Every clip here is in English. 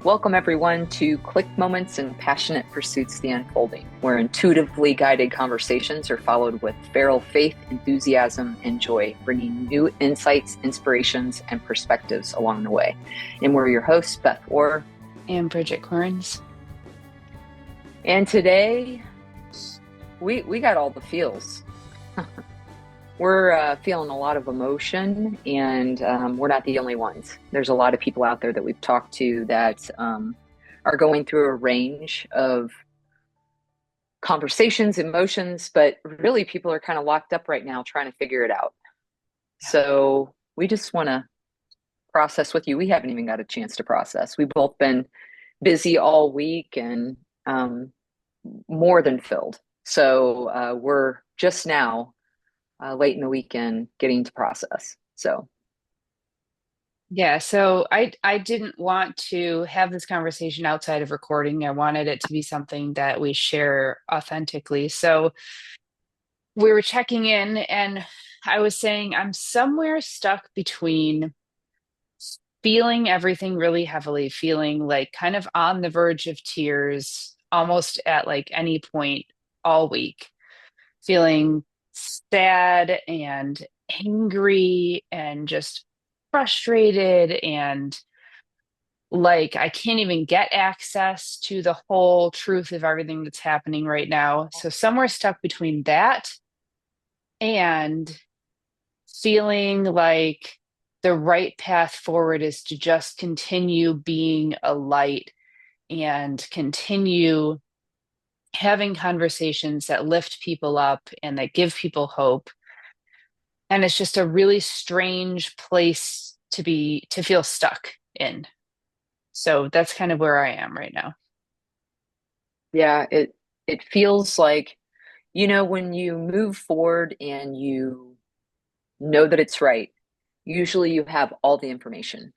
Welcome, everyone, to Click Moments and Passionate Pursuits The Unfolding, where intuitively guided conversations are followed with feral faith, enthusiasm, and joy, bringing new insights, inspirations, and perspectives along the way. And we're your hosts, Beth Orr and Bridget Corns. And today, we got all the feels. We're feeling a lot of emotion, and we're not the only ones. There's a lot of people out there that we've talked to that are going through a range of conversations, emotions, but really people are kind of locked up right now trying to figure it out. So we just want to process with you. We haven't even got a chance to process. We've both been busy all week and more than filled. So we're just now late in the weekend getting to process. So I didn't want to have this conversation outside of recording. I wanted it to be something that we share authentically. So we were checking in, and I was saying I'm somewhere stuck between feeling everything really heavily, feeling like kind of on the verge of tears almost at like any point all week, feeling sad and angry and just frustrated and like I can't even get access to the whole truth of everything that's happening right now. So somewhere stuck between that and feeling like the right path forward is to just continue being a light and continue having conversations that lift people up and that give people hope. And it's just a really strange place to feel stuck in. So that's kind of where I am right now. yeah, it feels like, when you move forward and you know that it's right, usually you have all the information.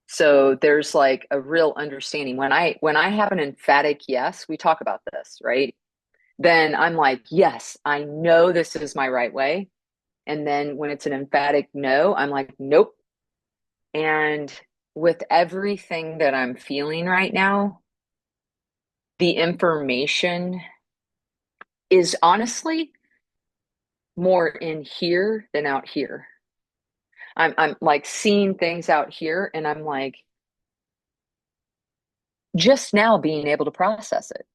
So there's like a real understanding. When I have an emphatic yes, we talk about this, right? Then I'm like, yes, I know this is my right way. And then when it's an emphatic no, I'm like, nope. And with everything that I'm feeling right now, the information is honestly more in here than out here. I'm like seeing things out here, and I'm like just now being able to process it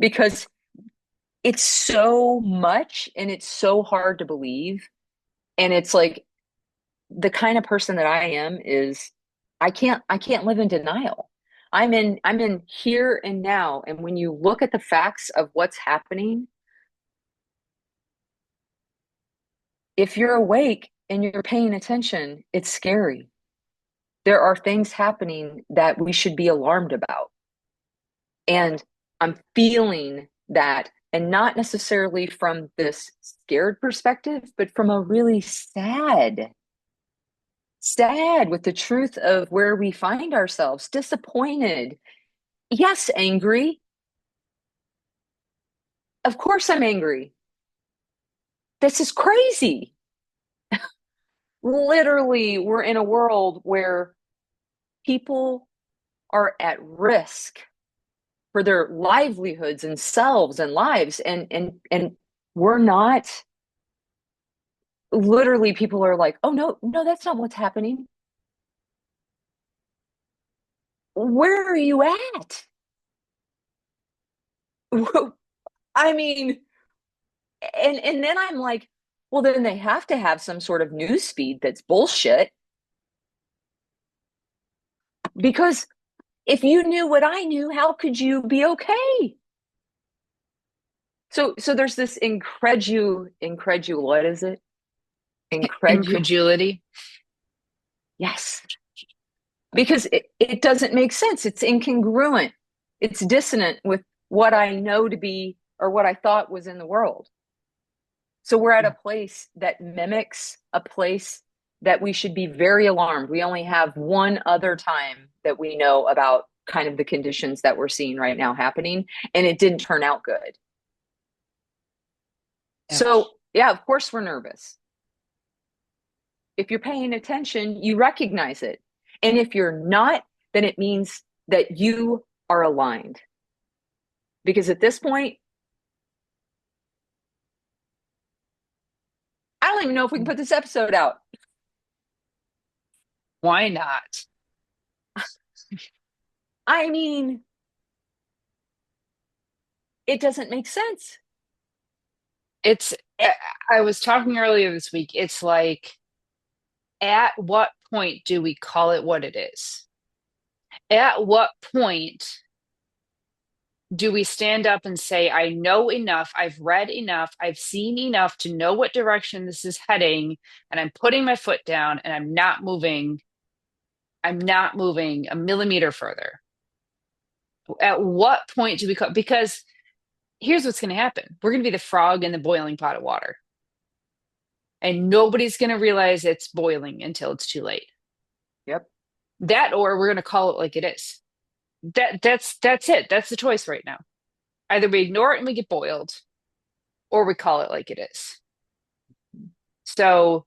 because it's so much and it's so hard to believe. And it's like the kind of person that I am is I can't live in denial. I'm in here and now. And when you look at the facts of what's happening, if you're awake and you're paying attention, it's scary. There are things happening that we should be alarmed about. And I'm feeling that, and not necessarily from this scared perspective, but from a really sad with the truth of where we find ourselves, disappointed. Yes, angry. Of course, I'm angry. This is crazy. Literally, we're in a world where people are at risk for their livelihoods and selves and lives, and we're not. Literally, people are like, oh no, that's not what's happening. Where are you at? I mean, and then I'm like, well, then they have to have some sort of news speed that's bullshit. Because if you knew what I knew, how could you be okay? So there's this what is it? Incredu Incredulity. Yes. Because it doesn't make sense. It's incongruent. It's dissonant with what I know to be or what I thought was in the world. So we're at a place that mimics a place that we should be very alarmed. We only have one other time that we know about kind of the conditions that we're seeing right now happening, and it didn't turn out good. Yep. So, yeah, of course we're nervous. If you're paying attention, you recognize it. And if you're not, then it means that you are aligned. Because at this point, I don't even know if we can put this episode out. Why not? I mean, it doesn't make sense. It's, Eh, I was talking earlier this week. It's like, at what point do we call it what it is? At what point do we stand up and say, I know enough, I've read enough, I've seen enough to know what direction this is heading, and I'm putting my foot down and I'm not moving a millimeter further. At what point do we call, because here's what's going to happen. We're going to be the frog in the boiling pot of water, and nobody's going to realize it's boiling until it's too late. yep, That, or we're going to call it like it is. That's it. That's the choice right now. Either we ignore it and we get boiled, or we call it like it is. So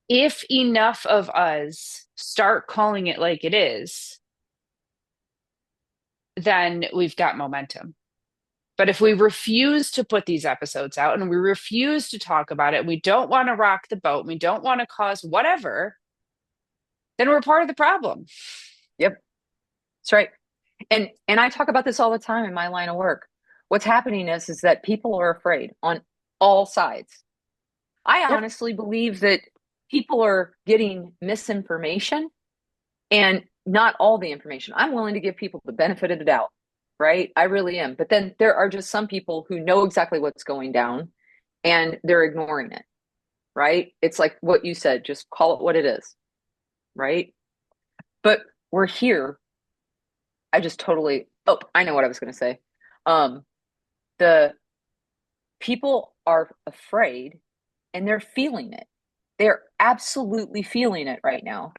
if enough of us start calling it like it is, then we've got momentum. But if we refuse to put these episodes out and we refuse to talk about it, we don't want to rock the boat, we don't want to cause whatever, then we're part of the problem. yep, that's right. And I talk about this all the time in my line of work. What's happening is that people are afraid on all sides. I Yep. honestly believe that people are getting misinformation and not all the information. I'm willing to give people the benefit of the doubt, right? I really am. But then there are just some people who know exactly what's going down and they're ignoring it, right? It's like what you said, just call it what it is, right? But we're here. I just totally, oh, I know what I was going to say. Um, the people are afraid and they're feeling it. They're absolutely feeling it right now.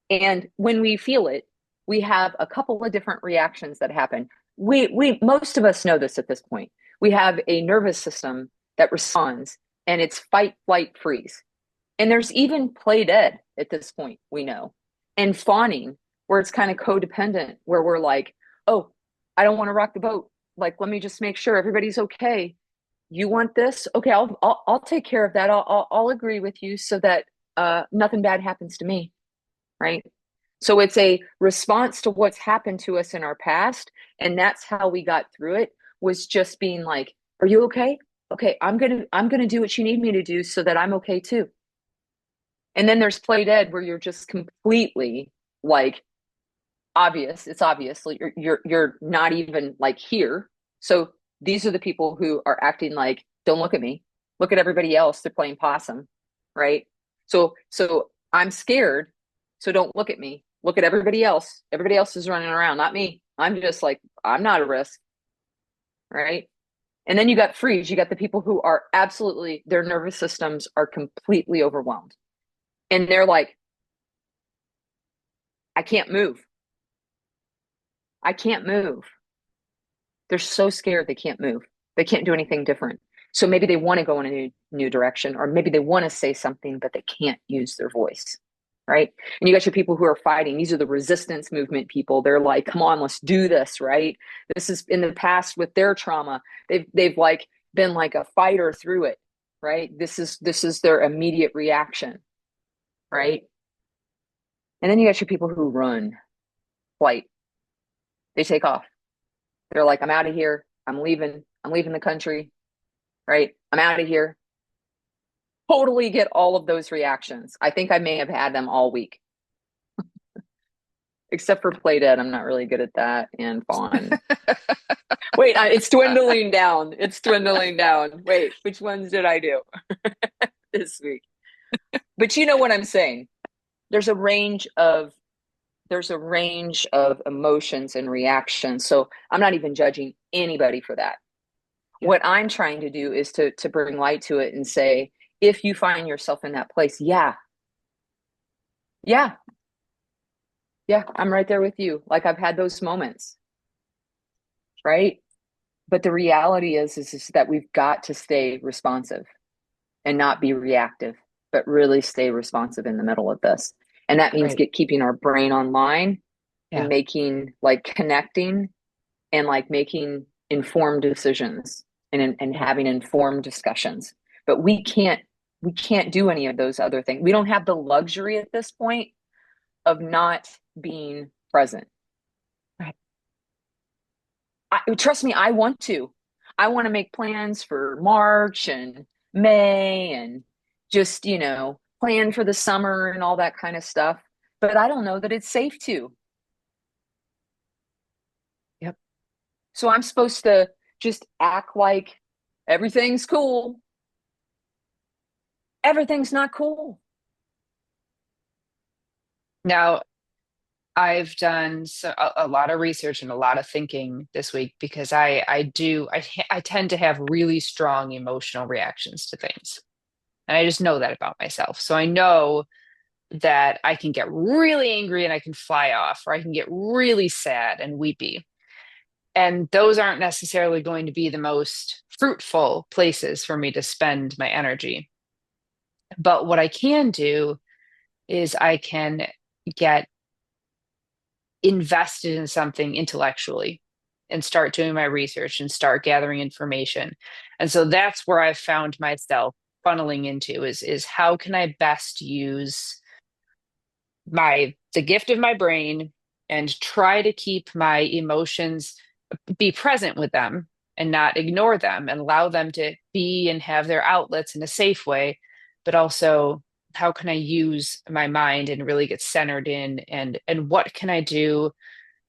And when we feel it, we have a couple of different reactions that happen. We most of us know this at this point. We have a nervous system that responds and it's fight, flight, freeze. And there's even play dead at this point, we know. And fawning, where it's kind of codependent, where we're like, oh, I don't want to rock the boat. Like, let me just make sure everybody's okay. You want this? Okay, I'll take care of that. I'll agree with you so that nothing bad happens to me, right? So it's a response to what's happened to us in our past, and that's how we got through it. Was just being like, "Are you okay? Okay, I'm gonna do what you need me to do so that I'm okay too." And then there's play dead where you're just completely like obvious. It's obvious. Like you're not even like here. So these are the people who are acting like, don't look at me. Look at everybody else. They're playing possum, right? So I'm scared. So don't look at me. Look at everybody else. Everybody else is running around, not me. I'm just like, I'm not a risk, right? And then you got freeze. You got the people who are absolutely, their nervous systems are completely overwhelmed. And they're like, I can't move. I can't move. They're so scared they can't move. They can't do anything different. So maybe they want to go in a new direction, or maybe they want to say something, but they can't use their voice. Right. And you got your people who are fighting. These are the resistance movement people. They're like, come on, let's do this. Right. This is in the past with their trauma. They've like been like a fighter through it. Right. This is their immediate reaction. Right. And then you got your people who run, flight. They take off. They're like, I'm out of here. I'm leaving. I'm leaving the country. Right. I'm out of here. Totally get all of those reactions. I think I may have had them all week, except for play dead. I'm not really good at that. And fawn. Wait, it's dwindling down. It's dwindling down. Wait, which ones did I do this week? But you know what I'm saying. There's a range of there's a range of emotions and reactions. So I'm not even judging anybody for that. Yeah. What I'm trying to do is to bring light to it and say, if you find yourself in that place, yeah, yeah, yeah, I'm right there with you. Like I've had those moments, right? But the reality is that we've got to stay responsive and not be reactive, but really stay responsive in the middle of this. And that means Right. keeping our brain online and Yeah. making like connecting and like making informed decisions and having informed discussions. But we can't do any of those other things. We don't have the luxury at this point of not being present. Right. Trust me, I want to. I want to make plans for March and May and just, plan for the summer and all that kind of stuff. But I don't know that it's safe to. Yep. So I'm supposed to just act like everything's cool. Everything's not cool. Now, I've done a lot of research and a lot of thinking this week because I tend to have really strong emotional reactions to things. And I just know that about myself. So I know that I can get really angry and I can fly off, or I can get really sad and weepy. And those aren't necessarily going to be the most fruitful places for me to spend my energy. But what I can do is I can get invested in something intellectually and start doing my research and start gathering information. And so that's where I've found myself funneling into is how can I best use the gift of my brain and try to keep my emotions, be present with them and not ignore them and allow them to be and have their outlets in a safe way, but also how can I use my mind and really get centered in and what can I do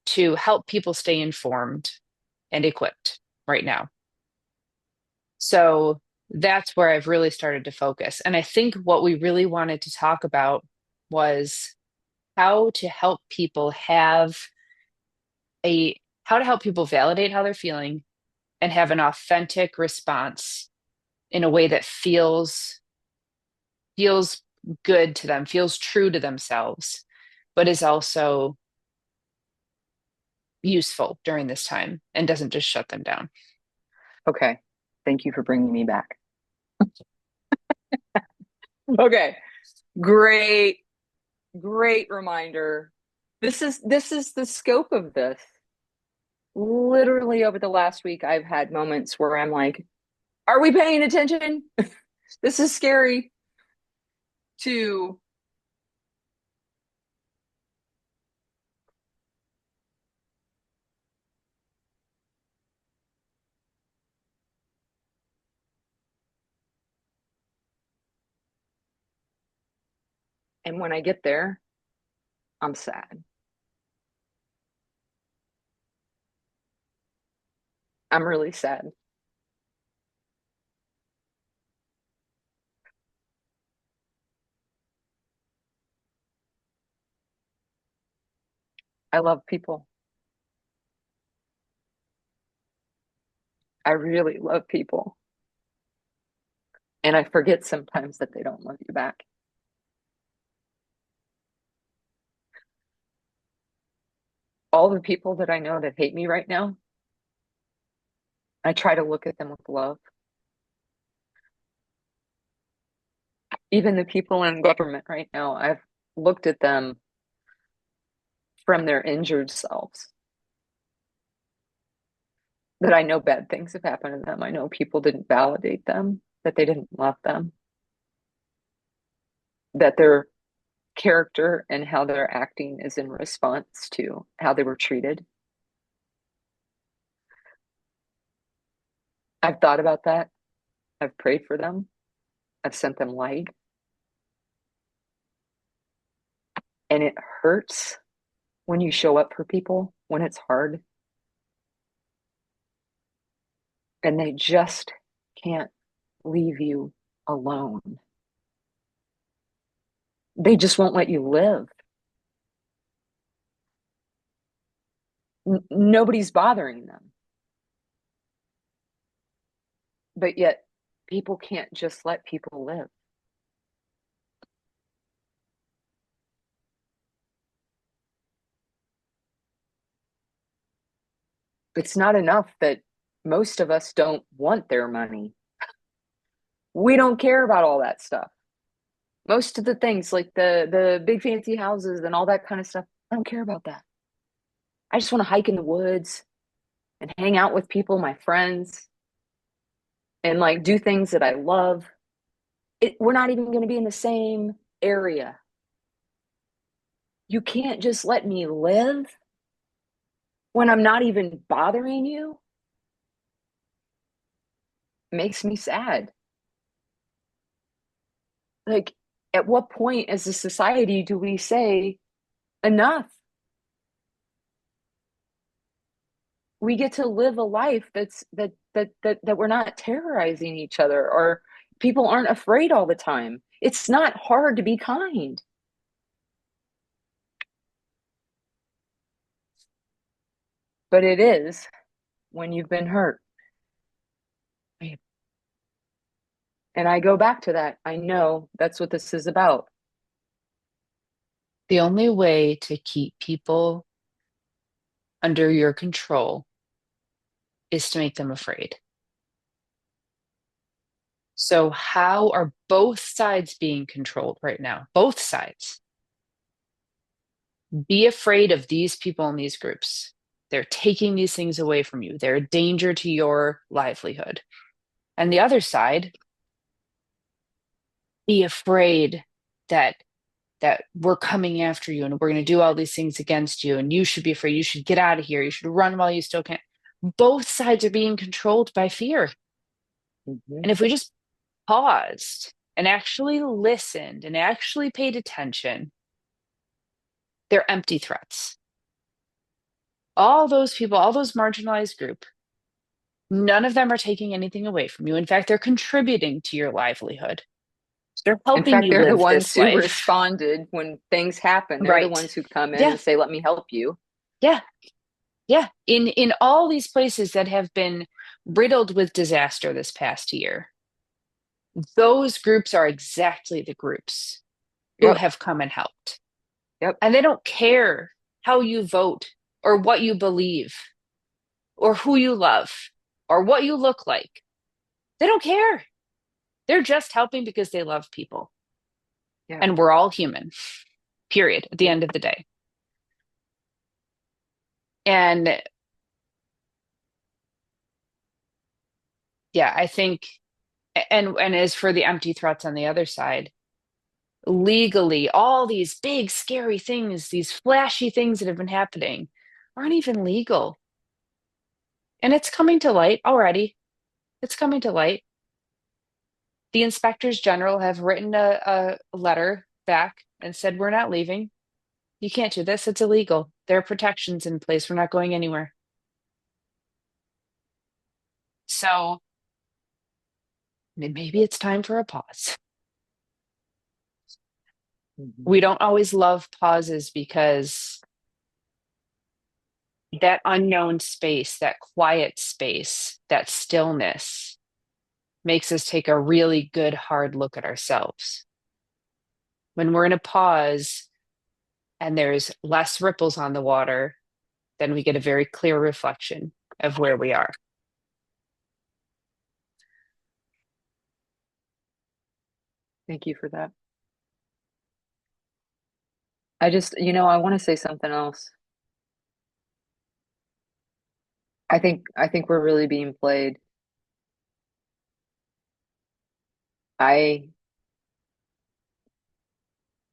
to help people stay informed and equipped right now. So that's where I've really started to focus. And I think what we really wanted to talk about was how to help people have how to help people validate how they're feeling and have an authentic response in a way that feels good to them, feels true to themselves, but is also useful during this time and doesn't just shut them down. Okay. Thank you for bringing me back. Okay. Great, great reminder. This is the scope of this. Literally over the last week, I've had moments where I'm like, are we paying attention? This is scary to, and when I get there, I'm sad. I'm really sad. I love people. I really love people. And I forget sometimes that they don't love you back. All the people that I know that hate me right now, I try to look at them with love. Even the people in government right now, I've looked at them from their injured selves. That I know bad things have happened to them. I know people didn't validate them, that they didn't love them, that their character and how they're acting is in response to how they were treated. I've thought about that. I've prayed for them. I've sent them light. And it hurts when you show up for people when it's hard and they just can't leave you alone. They just won't let you live. Nobody's bothering them. But yet, people can't just let people live. It's not enough that most of us don't want their money. We don't care about all that stuff. Most of the things like the big fancy houses and all that kind of stuff, I don't care about that. I just want to hike in the woods and hang out with people, my friends, and like do things that I love. We're not even going to be in the same area. You can't just let me live when I'm not even bothering you. It makes me sad. Like, at what point as a society do we say enough? We get to live a life that we're not terrorizing each other, or people aren't afraid all the time. It's not hard to be kind, but it is when you've been hurt. Right. And I go back to that. I know that's what this is about. The only way to keep people under your control is to make them afraid. So, how are both sides being controlled right now? Both sides. Be afraid of these people in these groups. They're taking these things away from you. They're a danger to your livelihood. And the other side, be afraid that we're coming after you and we're going to do all these things against you and you should be afraid. You should get out of here. You should run while you still can. Both sides are being controlled by fear. Mhm. And if we just paused and actually listened and actually paid attention, they're empty threats. All those people, all those marginalized group, none of them are taking anything away from you. In fact, they're contributing to your livelihood. They're In helping fact, you they're the live ones this who life. responded when things happen. They're the Right. ones who come in Yeah. and say, "Let me help you." Yeah. Yeah. In all these places that have been riddled with disaster this past year, those groups are exactly the groups who Yep. have come and helped. Yep. And they don't care how you vote or what you believe or who you love or what you look like. They don't care. They're just helping because they love people. Yep. And we're all human, period, at the Yep. end of the day. And yeah, I think, and as for the empty threats on the other side, legally, all these big, scary things, these flashy things that have been happening aren't even legal. And it's coming to light already. It's coming to light. The inspectors general have written a letter back and said, we're not leaving. You can't do this. It's illegal. There are protections in place. We're not going anywhere. So maybe it's time for a pause. Mhm. We don't always love pauses because that unknown space, that quiet space, that stillness makes us take a really good hard look at ourselves. When we're in a pause and there's less ripples on the water, then we get a very clear reflection of where we are. Thank you for that. I want to say something else. I think we're really being played. I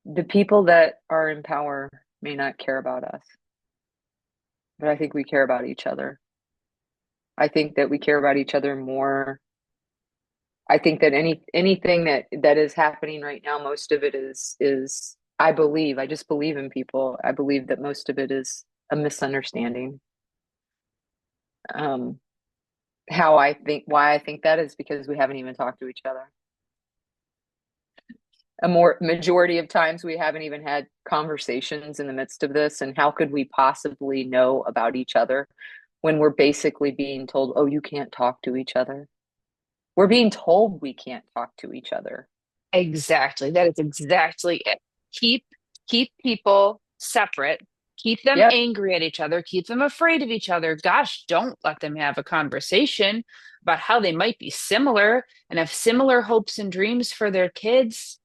The people that are in power may not care about us, but I think we care about each other. I think that we care about each other more. I think that anything that is happening right now, most of it is I just believe in people. I believe that most of it is a misunderstanding. Um, why I think that is because we haven't even talked to each other. A more majority of times we haven't even had conversations in the midst of this, and how could we possibly know about each other when we're basically being told, oh, you can't talk to each other. We're being told we can't talk to each other. Exactly. That is exactly it. Keep keep people separate. Keep them Yep. angry at each other. Keep them afraid of each other. Gosh, don't let them have a conversation about how they might be similar and have similar hopes and dreams for their kids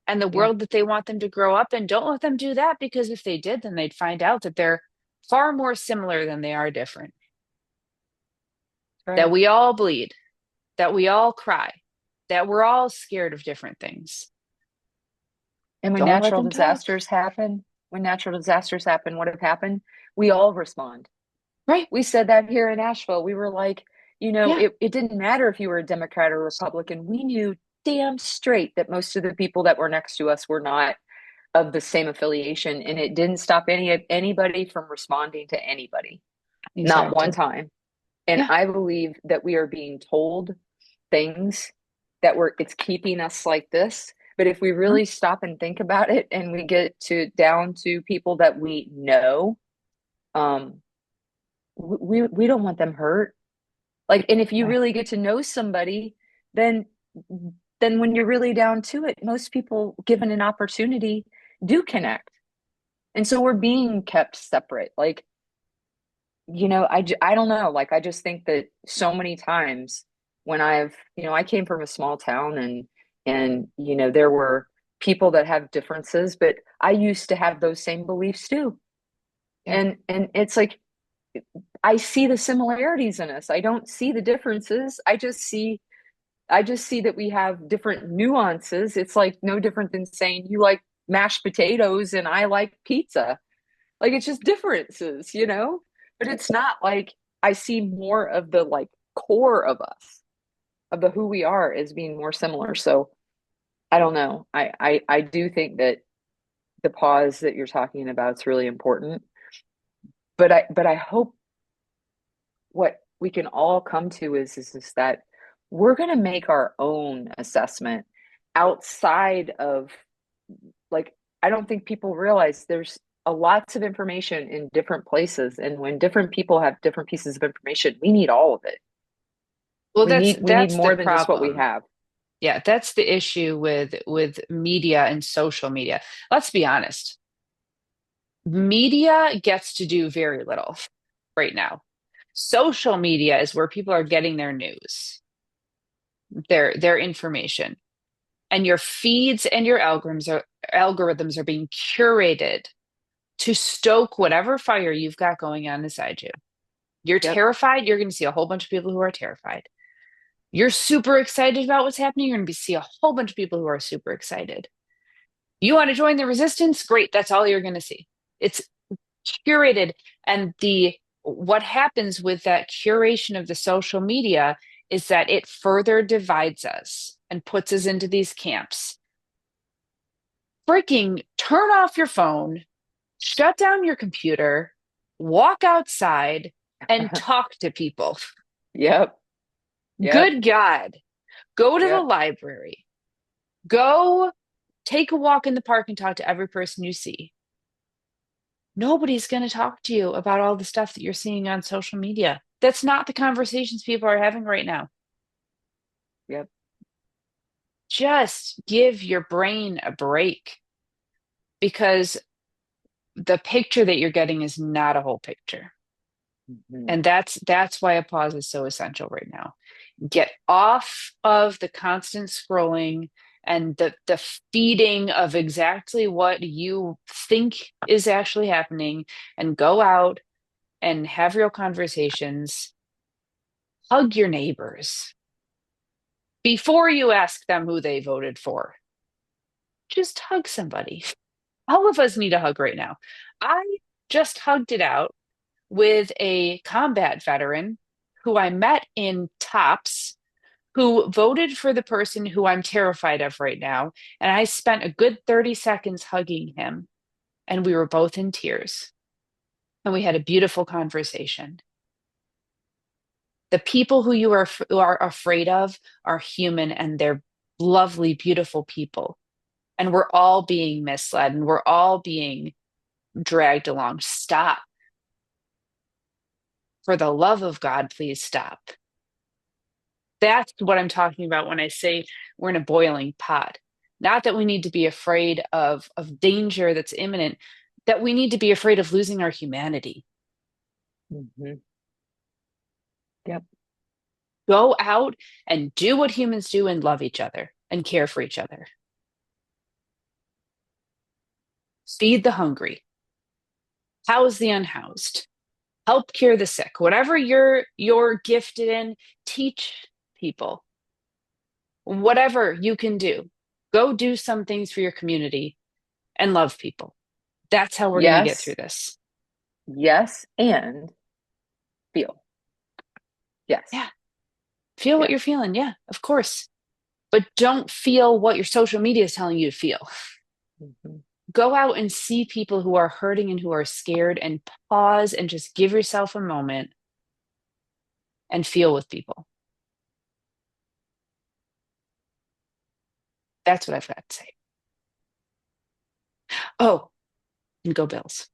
and the Yeah. world that they want them to grow up in. Don't let them do that because if they did, then they'd find out that they're far more similar than they are different. That Right. we all bleed, that we all cry, that we're all scared of different things. And Don't let them talk. when natural disasters happen, what have happened? We all respond. Right. We said that here in Asheville. We were like, Yeah, it didn't matter if you were a Democrat or Republican. We knew damn straight that most of the people that were next to us were not of the same affiliation, and it didn't stop anybody from responding to anybody, not one exactly. time. And Yeah. I believe that we are being told things that it's keeping us like this. But if we Mhm. really stop and think about it and we get to down to people that we know, um, we don't want them hurt. Like, and if you Right. really get to know somebody, then when you're really down to it, most people given an opportunity do connect. And so we're being kept separate. Like, I don't know. Like, I just think that so many times when I came from a small town, and there were people that have differences, but I used to have those same beliefs too. Yeah. And it's like, I see the similarities in us. I don't see the differences. I just see that we have different nuances. It's like no different than saying you like mashed potatoes and I like pizza. Like, it's just differences. But it's not like I see more of the like core of us, of the who we are as being more similar. So I don't know. I do think that the pause that you're talking about is really important. But I hope what we can all come to is that we're going to make our own assessment outside of, like, I don't think people realize there's a lots of information in different places, and when different people have different pieces of information, we need all of it. Well, we that's need we need that's the more than just what we problem. have. Yeah, that's the issue with media and social media. Let's be honest. Media gets to do very little right now. Social media is where people are getting their news, their information. And your feeds and your algorithms are being curated to stoke whatever fire you've got going on inside you. You're Yep. terrified, you're going to see a whole bunch of people who are terrified. You're super excited about what's happening, you're going to see a whole bunch of people who are super excited. You want to join the resistance? Great, that's all you're going to see. It's curated, and the what happens with that curation of the social media is that it further divides us and puts us into these camps. Freaking turn off your phone, shut down your computer, walk outside, and talk to people. Yep. Yep. Good God. Go to the Yep. library. Go take a walk in the park and talk to every person you see. Nobody's going to talk to you about all the stuff that you're seeing on social media. That's not the conversations people are having right now. Yep. Just give your brain a break because the picture that you're getting is not a whole picture. Mhm. And that's why a pause is so essential right now. Get off of the constant scrolling and the feeding of exactly what you think is actually happening, and go out and have real conversations. Hug your neighbors before you ask them who they voted for. Just hug somebody. All of us need a hug right now. I just hugged it out with a combat veteran who I met in Tops, who voted for the person who I'm terrified of right now. And I spent a good 30 seconds hugging him, and we were both in tears. And we had a beautiful conversation. The people who are afraid of are human, and they're lovely, beautiful people. And we're all being misled, and we're all being dragged along. Stop. For the love of God, please stop. That's what I'm talking about when I say we're in a boiling pot. Not that we need to be afraid of danger that's imminent, that we need to be afraid of losing our humanity. Mhm. Yep. Go out and do what humans do and love each other and care for each other. Feed the hungry. house the unhoused, help cure the sick, whatever you're gifted in, teach people. Whatever you can do, go do some things for your community and love people. That's how we're going to get through Yes, this. yes, and feel. Yes, Yeah. Feel what yeah. you're feeling. Yeah, of course. But don't feel what your social media is telling you to feel. Mhm. Go out and see people who are hurting and who are scared and pause and just give yourself a moment and feel with people. That's what I've got to say. Oh, and go Bills.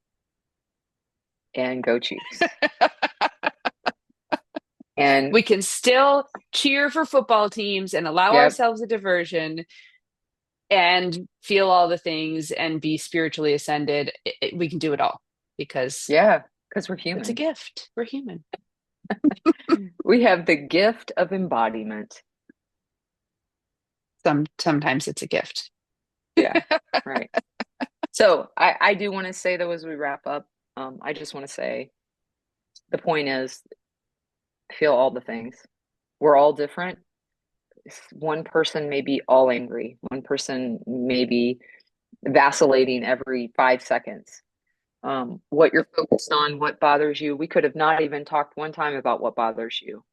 And go Chiefs. And We can still cheer for football teams and allow yep, ourselves a diversion and feel all the things and be spiritually ascended. We can do it all because yeah, because we're it's a human. gift. We're human. We have the gift of embodiment. Sometimes it's a gift. Yeah, right. So I do want to say though, as we wrap up, I just want to say the point is feel all the things. We're all different. One person may be all angry. One person may be vacillating every 5 seconds. What you're focused on, what bothers you. We could have not even talked one time about what bothers you.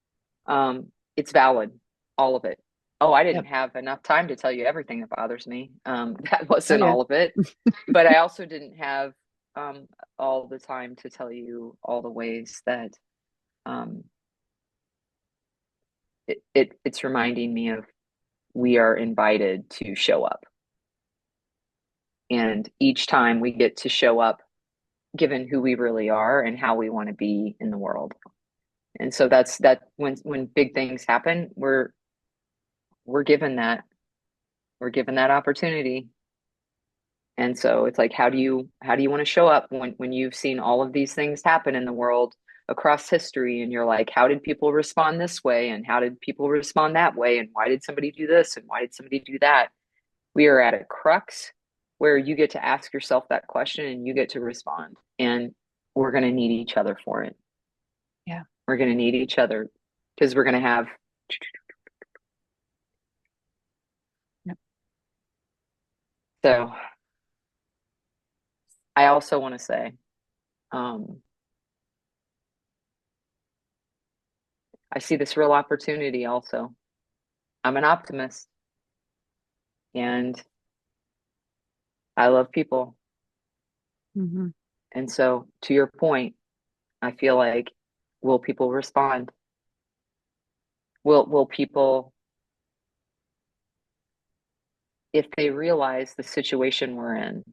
It's valid, all of it. Oh, I didn't Yep. have enough time to tell you everything that bothers me. That Oh wasn't yeah. all of it, but I also didn't have um, all the time to tell you all the ways that um, it's reminding me of we are invited to show up, and each time we get to show up, given who we really are and how we want to be in the world. And so that's that. When big things happen, we're given that we're given that opportunity. And so it's like, how do you want to show up when you've seen all of these things happen in the world across history, and you're like, how did people respond this way, and how did people respond that way, and why did somebody do this, and why did somebody do that? We are at a crux where you get to ask yourself that question and you get to respond. And we're going to need each other for it. Yeah. We're going to need each other because we're going to have. Yep. So I also want to say, um, I see this real opportunity also. I'm an optimist and I love people. Hmm. And so, to your point, I feel like, will people respond? Will people, if they realize the situation we're in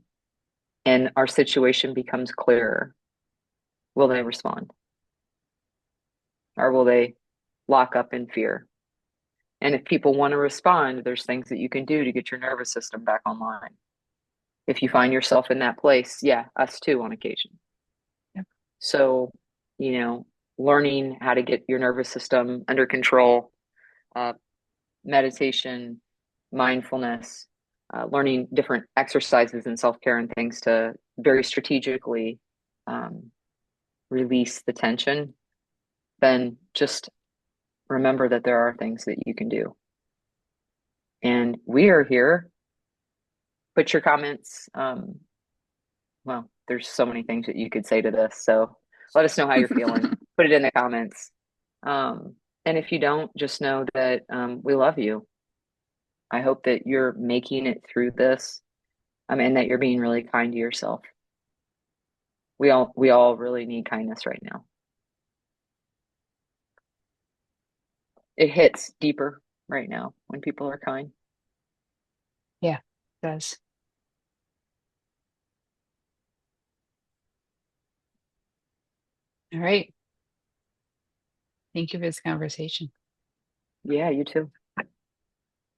and our situation becomes clearer, will they respond? Or will they lock up in fear? And if people want to respond, there's things that you can do to get your nervous system back online. If you find yourself in that place, yeah, us too on occasion. Yep. So, you know, learning how to get your nervous system under control, uh, meditation, mindfulness, learning different exercises and self care and things to very strategically um, release the tension, then just remember that there are things that you can do. And we are here. Put your comments. Well, there's so many things that you could say to this. So let us know how you're feeling. Put it in the comments. Um, and if you don't, just know that we love you. I hope that you're making it through this, and that you're being really kind to yourself. We all really need kindness right now. It hits deeper right now when people are kind. Yeah, it does. All right. Thank you for this conversation. Yeah, you too.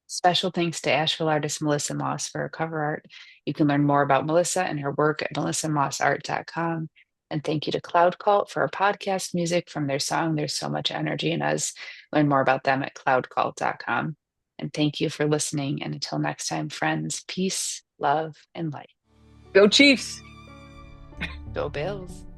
Special thanks to Asheville artist Melissa Moss for her cover art. You can learn more about Melissa and her work at melissamossart.com. And thank you to Cloud Cult for our podcast music from their song There's So Much Energy in Us. Learn more about them at cloudcult.com. And thank you for listening. And until next time, friends, peace, love, and light. Go Chiefs! Go Bills.